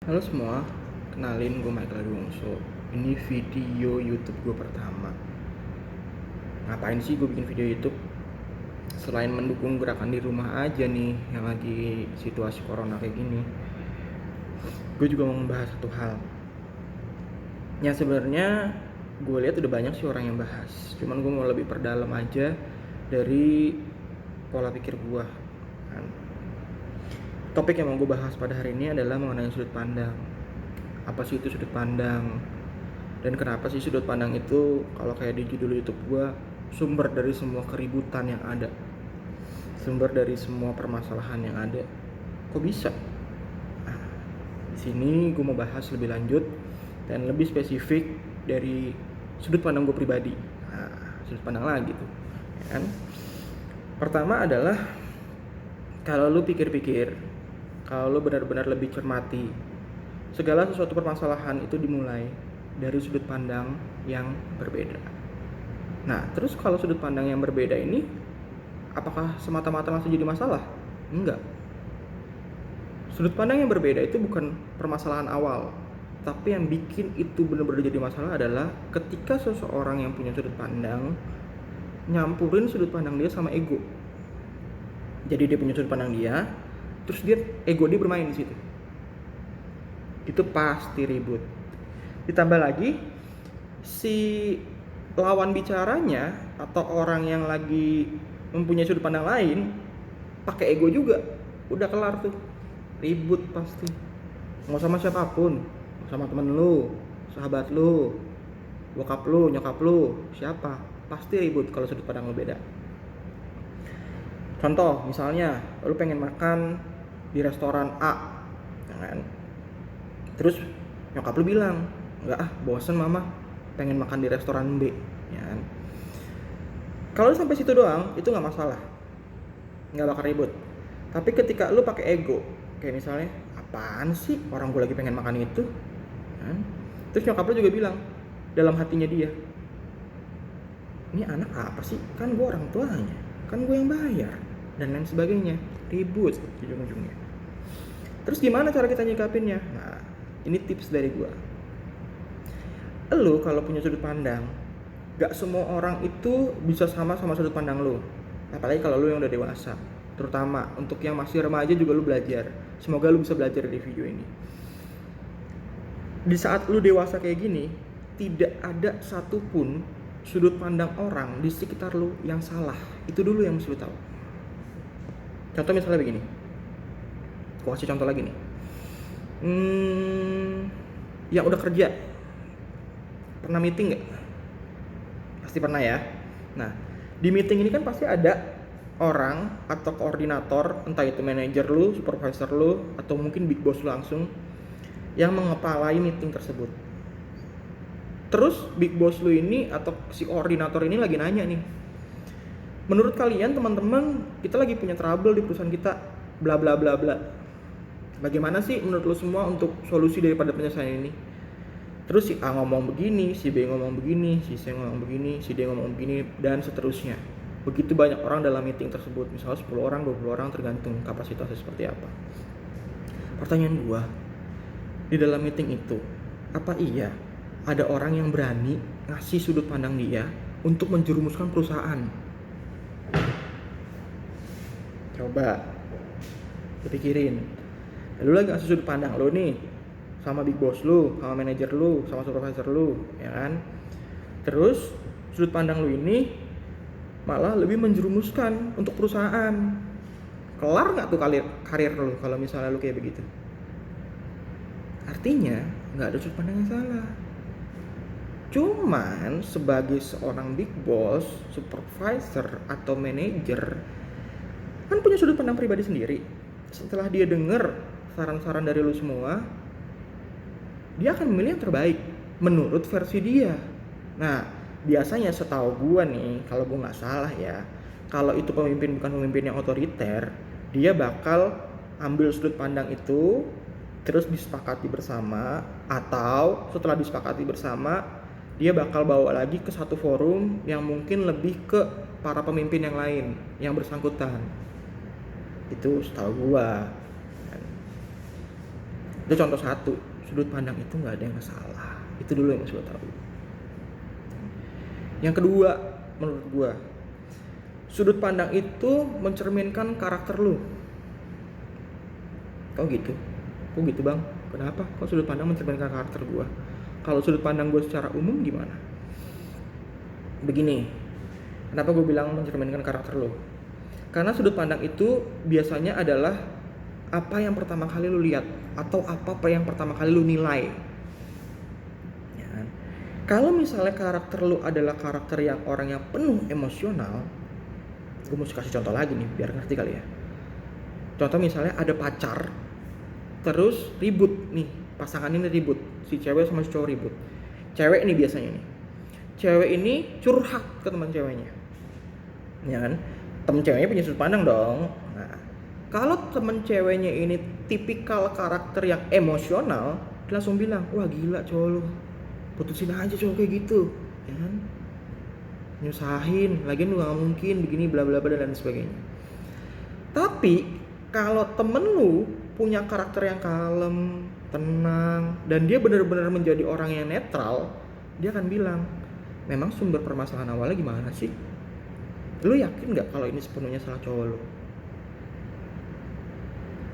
Halo semua, kenalin gue Michael Wongso. Ini video YouTube gue pertama. Ngapain sih gue bikin video YouTube? Selain mendukung gerakan di rumah aja nih, yang lagi situasi corona kayak gini, gue juga mau membahas satu hal. Ya sebenarnya gue lihat udah banyak sih orang yang bahas. Cuman gue mau lebih perdalam aja dari pola pikir gue. Topik yang mau gue bahas pada hari ini adalah mengenai sudut pandang. Apa sih itu sudut pandang? Dan kenapa sih sudut pandang itu, kalau kayak di judul YouTube gue, sumber dari semua keributan yang ada, sumber dari semua permasalahan yang ada? Kok bisa? Nah, di sini gue mau bahas lebih lanjut dan lebih spesifik dari sudut pandang gue pribadi. Nah, sudut pandang lagi tuh, ya kan? Pertama adalah, kalau lu pikir-pikir, kalau lu benar-benar lebih cermati, segala sesuatu permasalahan itu dimulai dari sudut pandang yang berbeda. Nah, terus kalau sudut pandang yang berbeda ini, apakah semata-mata langsung jadi masalah? Enggak. Sudut pandang yang berbeda itu bukan permasalahan awal, tapi yang bikin itu benar-benar jadi masalah adalah ketika seseorang yang punya sudut pandang nyampurin sudut pandang dia sama ego. Jadi dia punya sudut pandang dia, terus ego dia bermain di situ. Itu pasti ribut. Ditambah lagi, si lawan bicaranya atau orang yang lagi mempunyai sudut pandang lain pakai ego juga, udah kelar tuh, ribut pasti. Nggak sama siapapun, sama temen lu, sahabat lu, bokap lu, nyokap lu, siapa, pasti ribut kalau sudut pandang lu beda. Contoh misalnya, lu pengen makan di restoran A, kan? Terus nyokap lu bilang, enggak ah, bosen mama, pengen makan di restoran B, ya kan? Kalau sampai situ doang, itu nggak masalah, nggak bakal ribut. Tapi ketika lu pakai ego, kayak misalnya, apaan sih orang gue lagi pengen makan itu, kan? Terus nyokap lu juga bilang dalam hatinya dia, ini anak apa sih, kan gue orang tuanya, kan gue yang bayar, dan lain sebagainya, ribut ujung-ujungnya. Terus gimana cara kita nyikapinnya? Nah, ini tips dari gue. Lu kalau punya sudut pandang, gak semua orang itu bisa sama sudut pandang lu. Apalagi kalau lu yang udah dewasa. Terutama untuk yang masih remaja juga lu belajar. Semoga lu bisa belajar dari video ini. Di saat lu dewasa kayak gini, tidak ada satupun sudut pandang orang di sekitar lu yang salah. Itu dulu yang mesti lu tahu. Contoh misalnya begini. Gua kasih contoh lagi nih. Yang udah kerja, pernah meeting gak? Pasti pernah ya. Nah, di meeting ini kan pasti ada orang atau koordinator, entah itu manajer lu, supervisor lu, atau mungkin big boss lu langsung, yang mengepalai meeting tersebut. Terus big boss lu ini atau si koordinator ini lagi nanya nih, menurut kalian teman-teman, kita lagi punya trouble di perusahaan kita, bla bla bla bla. Bagaimana sih menurut lu semua untuk solusi daripada penyelesaian ini? Terus si A ngomong begini, si B ngomong begini, si C ngomong begini, si D ngomong begini, dan seterusnya. Begitu banyak orang dalam meeting tersebut, misalnya 10 orang, 20 orang, tergantung kapasitasnya seperti apa. Pertanyaan gua, di dalam meeting itu, apa iya ada orang yang berani ngasih sudut pandang dia untuk menjerumuskan perusahaan? Coba dipikirin. Lu lagi ngasih sudut pandang lu nih sama big boss lu, sama manajer lu, sama supervisor lu, ya kan? Terus sudut pandang lu ini malah lebih menjerumuskan untuk perusahaan. Kelar nggak tuh karir lu kalau misalnya lu kayak begitu? Artinya nggak ada sudut pandang yang salah. Cuman sebagai seorang big boss, supervisor atau manajer kan punya sudut pandang pribadi sendiri. Setelah dia denger saran-saran dari lu semua, dia akan memilih yang terbaik menurut versi dia. Nah, biasanya setahu gue nih, kalau gue nggak salah ya, kalau itu pemimpin bukan pemimpin yang otoriter, dia bakal ambil sudut pandang itu, terus disepakati bersama, atau setelah disepakati bersama, dia bakal bawa lagi ke satu forum yang mungkin lebih ke para pemimpin yang lain yang bersangkutan. Itu setahu gue. Itu contoh satu, sudut pandang itu nggak ada yang salah. Itu dulu yang harus lo tahu. Yang kedua, menurut gua, sudut pandang itu mencerminkan karakter lu. Kok gitu? Kok gitu bang? Kenapa? Kok sudut pandang mencerminkan karakter gua? Kalau sudut pandang gua secara umum gimana? Begini, kenapa gue bilang mencerminkan karakter lo? Karena sudut pandang itu biasanya adalah apa yang pertama kali lu lihat atau apa yang pertama kali lu nilai. Ya kan? Kalau misalnya karakter lu adalah karakter yang orang yang penuh emosional, gue mesti kasih contoh lagi nih biar ngerti kali ya. Contoh misalnya ada pacar, terus ribut nih, pasangan ini ribut, si cewek sama si cowok ribut. Cewek ini biasanya nih, cewek ini curhat ke teman ceweknya, ya kan? Temen ceweknya punya sudut pandang dong. Nah, kalau temen ceweknya ini tipikal karakter yang emosional, dia langsung bilang, wah gila cowok lu, putusin aja cowok kayak gitu, ya kan? Nyusahin, lagian lu gak mungkin begini bla bla bla dan sebagainya. Tapi kalau temen lu punya karakter yang kalem, tenang, dan dia benar-benar menjadi orang yang netral, dia akan bilang, memang sumber permasalahan awalnya gimana sih? Lu yakin gak kalau ini sepenuhnya salah cowok lu?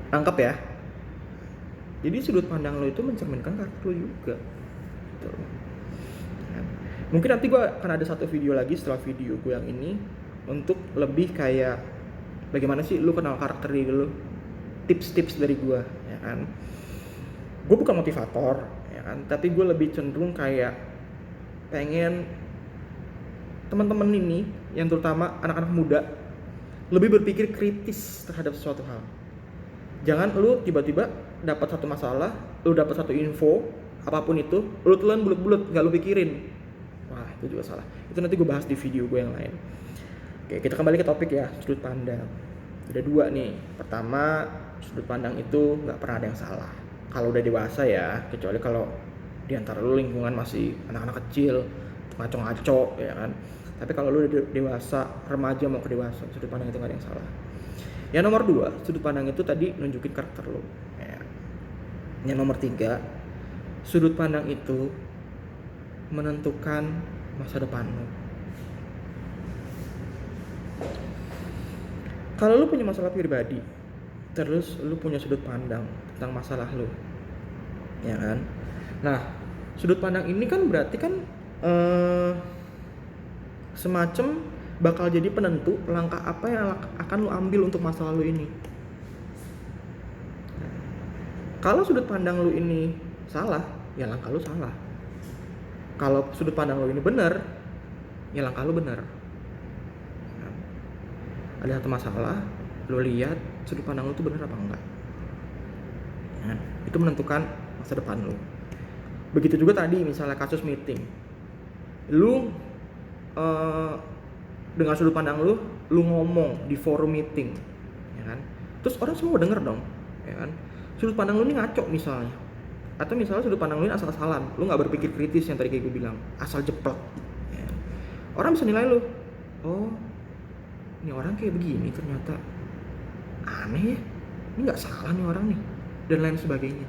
Tangkap ya. Jadi sudut pandang lo itu mencerminkan karakter lo juga gitu. Mungkin nanti gue akan ada satu video lagi setelah video gue yang ini, untuk lebih kayak bagaimana sih lu kenal karakter diri lo, tips-tips dari gue, ya kan. Gue bukan motivator, ya kan, tapi gue lebih cenderung kayak pengen teman-teman ini, yang terutama anak-anak muda, lebih berpikir kritis terhadap sesuatu hal. Jangan lu tiba-tiba dapat satu masalah, lu dapat satu info, apapun itu, lu telan bulat-bulat, nggak lu pikirin. Wah, itu juga salah. Itu nanti gue bahas di video gue yang lain. Oke, kita kembali ke topik ya, sudut pandang. Ada dua nih. Pertama, sudut pandang itu nggak pernah ada yang salah. Kalau udah dewasa ya, kecuali kalau di antara lu lingkungan masih anak-anak kecil, ngaco-ngaco, ya kan. Tapi kalau lu udah dewasa, remaja mau ke dewasa, sudut pandang itu nggak ada yang salah. Yang nomor 2, sudut pandang itu tadi nunjukin karakter lo. Yang nomor 3, sudut pandang itu menentukan masa depan lo. Kalau lo punya masalah pribadi, terus lo punya sudut pandang tentang masalah lo, ya kan? Nah, sudut pandang ini kan berarti kan semacam bakal jadi penentu langkah apa yang akan lu ambil untuk masa lalu ini. Kalau sudut pandang lu ini salah, ya langkah lu salah. Kalau sudut pandang lu ini benar, ya langkah lu benar. Ada satu masalah, lu lihat sudut pandang lu itu benar apa enggak. Ya, itu menentukan masa depan lu. Begitu juga tadi misalnya kasus meeting. Lu dengan sudut pandang lu ngomong di forum meeting, ya kan? Terus orang semua denger dong, ya kan? Sudut pandang lu ini ngaco misalnya, atau misalnya sudut pandang lu ini asal-asalan, lu nggak berpikir kritis yang tadi kayak gue bilang, asal jeplak. Ya. Orang bisa nilai lu, oh, ini orang kayak begini ternyata aneh ya, ini nggak salah nih orang nih, dan lain sebagainya.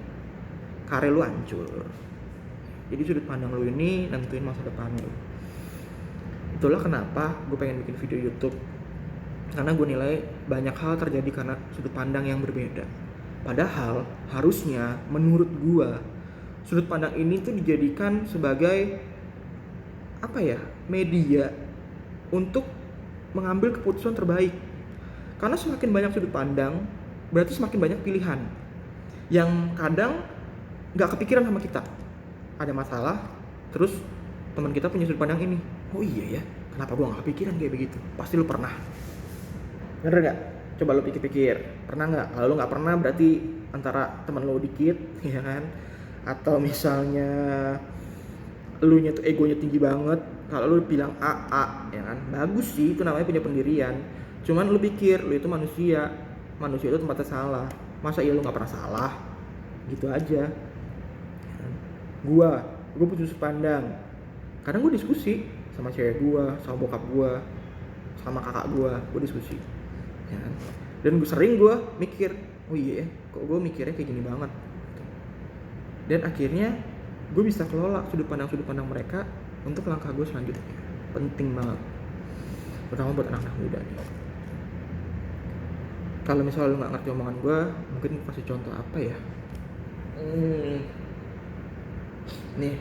Karir lu hancur. Jadi sudut pandang lu ini nentuin masa depan lu. Itulah kenapa gue pengen bikin video YouTube, karena gue nilai banyak hal terjadi karena sudut pandang yang berbeda. Padahal harusnya menurut gue sudut pandang ini tuh dijadikan sebagai apa ya, media untuk mengambil keputusan terbaik. Karena semakin banyak sudut pandang berarti semakin banyak pilihan yang kadang nggak kepikiran sama kita. Ada masalah, terus teman kita punya sudut pandang ini. Oh iya ya, kenapa gue gak kepikiran kayak begitu? Pasti lu pernah. Bener gak? Coba lu pikir-pikir. Pernah gak? Kalau lu gak pernah berarti antara teman lu dikit, ya kan? Atau misalnya lu nya tuh egonya tinggi banget. Kalau lu bilang A, ya kan? Bagus sih, itu namanya punya pendirian. Cuman lu pikir, lu itu manusia. Manusia itu tempatnya salah. Masa iya lu gak pernah salah? Gitu aja. Gue punya sudut pandang. Kadang gue diskusi sama cewek gue, sama bokap gue, sama kakak gue diskusi, ya kan? Dan gue sering mikir, oh iya, kok gue mikirnya kayak gini banget. dan akhirnya gue bisa kelola sudut pandang mereka untuk langkah gue selanjutnya. Penting banget, terutama buat anak-anak muda nih. Kalau misalnya lu nggak ngerti omongan gue, mungkin gue kasih contoh apa ya. Nih,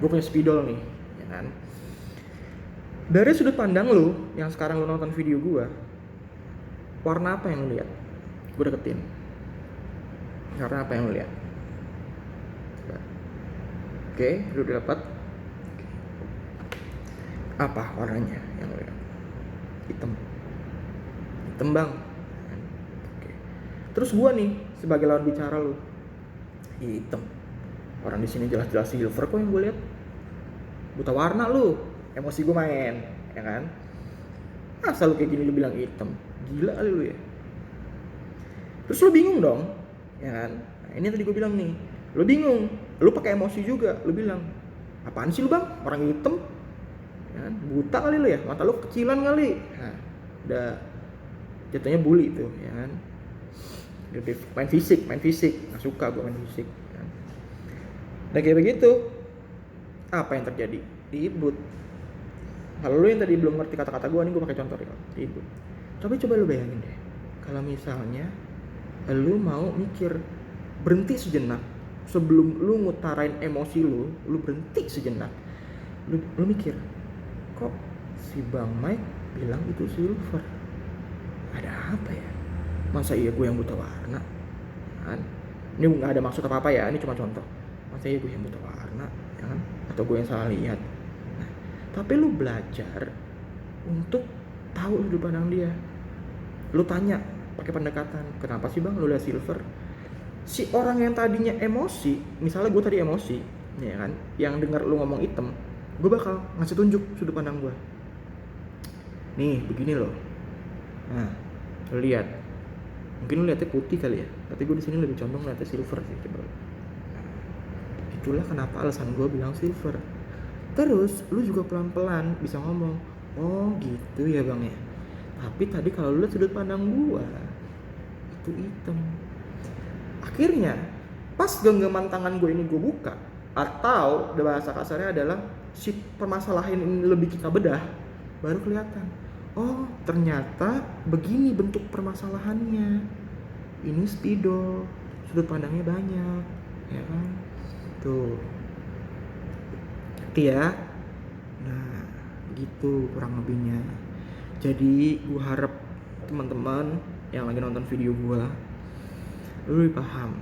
gue punya spidol nih, ya kan. Dari sudut pandang lu yang sekarang lu nonton video gue, warna apa yang lu lihat? Gue deketin. Warna apa yang lu lihat? Oke, lu udah dapat. Apa warnanya yang lu lihat? Hitam bang. Oke. Terus gue nih sebagai lawan bicara lu, hitam. Orang di sini jelas-jelas silver kok yang gue lihat. Buta warna lu, emosi gue main, ya kan? Masa lu kayak gini lu bilang hitam? Gila kali lu ya. Terus lu bingung dong, ya kan? Nah, ini tadi gue bilang nih, lu bingung, lu pakai emosi juga, lu bilang, apaan sih lu bang? Orang hitam, ya kan? Buta kali lu ya, mata lu kecilan kali. Nah, udah jatuhnya bully tuh, ya kan? Main fisik, nggak suka gue main fisik. Ya kan? Dan kayak begitu, apa yang terjadi? Ribut. Kalau lu yang tadi belum ngerti kata-kata gue, nih gue pakai contoh real, ribut. Coba lu bayangin deh, kalau misalnya lu mau mikir, berhenti sejenak sebelum lu ngutarain emosi lu berhenti sejenak, lu mikir, kok si Bang Mike bilang itu silver, ada apa ya? Masa iya gue yang buta warna? Kan? Ini nggak ada maksud apa-apa ya, ini cuma contoh. Masa iya gue yang buta warna, ya kan? Atau gue yang salah lihat? Nah, tapi lu belajar untuk tahu sudut pandang dia. Lu tanya pakai pendekatan, kenapa sih bang lu lihat silver? Si orang yang tadinya emosi, misalnya gue tadi emosi, ya kan? Yang dengar lu ngomong hitam, gue bakal ngasih tunjuk sudut pandang gue. Nih, begini loh. Nah, lu lihat. Mungkin lu lihatnya putih kali ya, tapi gue di sini lebih condong lihatnya silver sih, coba. Nah, itulah kenapa alasan gue bilang silver. Terus lu juga pelan-pelan bisa ngomong, oh gitu ya bang ya. Tapi tadi kalau lu lihat sudut pandang gue itu hitam. Akhirnya pas genggaman tangan gue ini gue buka, atau bahasa kasarnya adalah si permasalahan ini lebih kita bedah, baru kelihatan, oh ternyata begini bentuk permasalahannya. Ini spidol, sudut pandangnya banyak, ya kan? Tuh, ngerti ya? Nah, gitu kurang lebihnya. Jadi gue harap teman-teman yang lagi nonton video gue, lu paham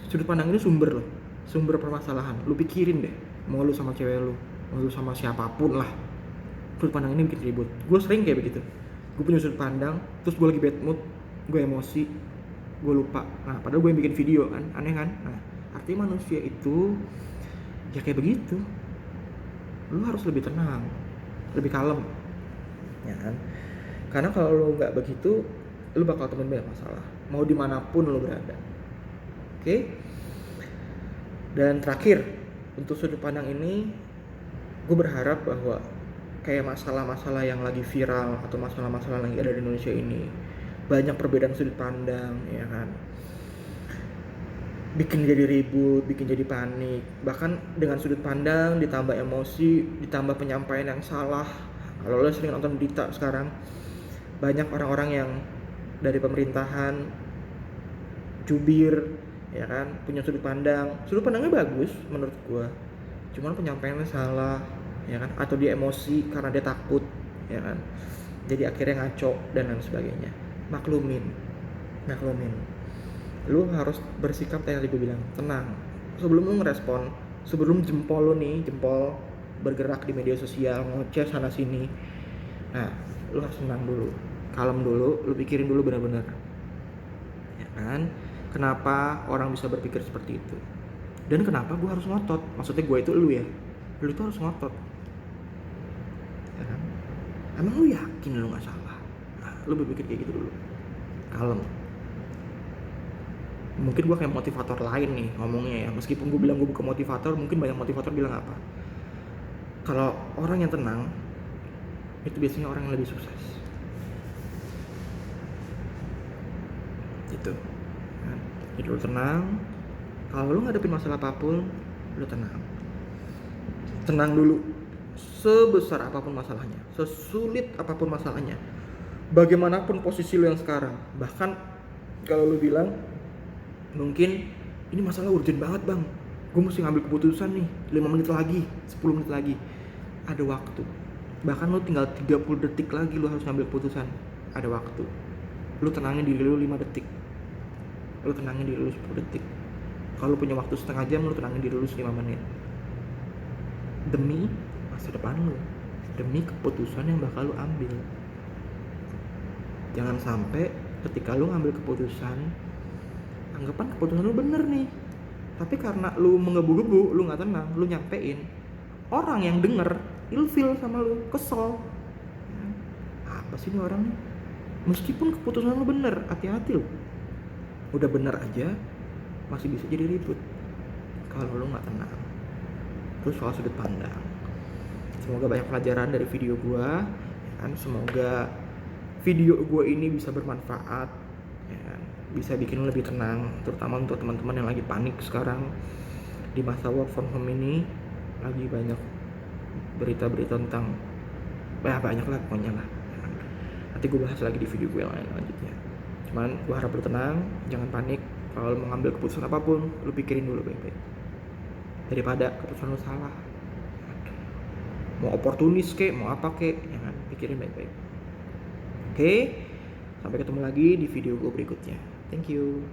sudut pandang ini sumber permasalahan. Lu pikirin deh, mau lu sama cewek lu, mau lu sama siapapun lah, sudut pandang ini bikin ribut. Gue sering kayak begitu, gue punya sudut pandang, terus gue lagi bad mood, gue emosi, gue lupa. Nah padahal gue yang bikin video kan, aneh kan? Nah artinya manusia itu ya kayak begitu. Lu harus lebih tenang, lebih kalem, ya kan? Karena kalau lu nggak begitu, lu bakal temen banyak masalah, mau dimanapun lu berada. Oke? Dan terakhir, untuk sudut pandang ini, gue berharap bahwa kayak masalah-masalah yang lagi viral atau masalah-masalah yang lagi ada di Indonesia ini, banyak perbedaan sudut pandang, ya kan? Bikin jadi ribut, bikin jadi panik. Bahkan dengan sudut pandang ditambah emosi, ditambah penyampaian yang salah. Kalau lo sering nonton berita sekarang, banyak orang-orang yang dari pemerintahan jubir, ya kan, punya sudut pandangnya bagus menurut gua, cuman penyampaiannya salah, ya kan, atau dia emosi karena dia takut, ya kan, jadi akhirnya ngaco dan lain sebagainya. Maklumin, lu harus bersikap yang tadi gue bilang, tenang sebelum lu ngerespon, sebelum jempol bergerak di media sosial, ngoceh sana sini. Nah lu harus tenang dulu, kalem dulu, lu pikirin dulu benar-benar, ya kan, kenapa orang bisa berpikir seperti itu, dan kenapa gue harus ngotot. Maksudnya gue itu lu ya, lu itu harus ngotot, ya kan? Emang lu yakin lu nggak salah? Nah lu berpikir kayak gitu dulu, kalem. Mungkin gue kayak motivator lain nih ngomongnya ya, meskipun gue bilang gue bukan motivator, mungkin banyak motivator bilang apa, kalau orang yang tenang itu biasanya orang yang lebih sukses gitu. Jadi lu tenang, Kalau lu ngadepin masalah apapun, lu tenang dulu. Sebesar apapun masalahnya, sesulit apapun masalahnya, bagaimanapun posisi lu yang sekarang, bahkan kalau lu bilang mungkin ini masalah urgent banget bang, gue mesti ngambil keputusan nih 5 menit lagi, 10 menit lagi, ada waktu. Bahkan lu tinggal 30 detik lagi lu harus ngambil keputusan, ada waktu. Lu tenangin diri lu 5 detik, lu tenangin diri lu 10 detik. Kalau punya waktu setengah jam, lu tenangin diri lu 5 menit. Demi masa depan lu, demi keputusan yang bakal lu ambil. Jangan sampai ketika lu ngambil keputusan, anggapan keputusan lu bener nih, tapi karena lu menggebu-gebu, lu nggak tenang, lu nyampein, orang yang denger ilfil sama lu, kesel. Apa sih ini orang nih? Meskipun keputusan lu bener, hati-hati lu. Udah bener aja masih bisa jadi ribut kalau lu nggak tenang. Terus soal sudut pandang, semoga banyak pelajaran dari video gua, ya kan? Semoga video gua ini bisa bermanfaat, ya kan? Bisa bikin lu lebih tenang, terutama untuk teman-teman yang lagi panik sekarang di masa work from home ini. Lagi banyak berita-berita tentang banyak lah pokoknya lah, ya kan? Nanti gue bahas lagi di video gue yang lain lanjutnya. Cuman gue harap lu tenang, jangan panik. Kalau mau ngambil keputusan apapun, lu pikirin dulu baik-baik, daripada keputusan lu salah. Mau oportunis kek, mau apa kek, jangan pikirin baik-baik. Oke, sampai ketemu lagi di video gue berikutnya. Thank you.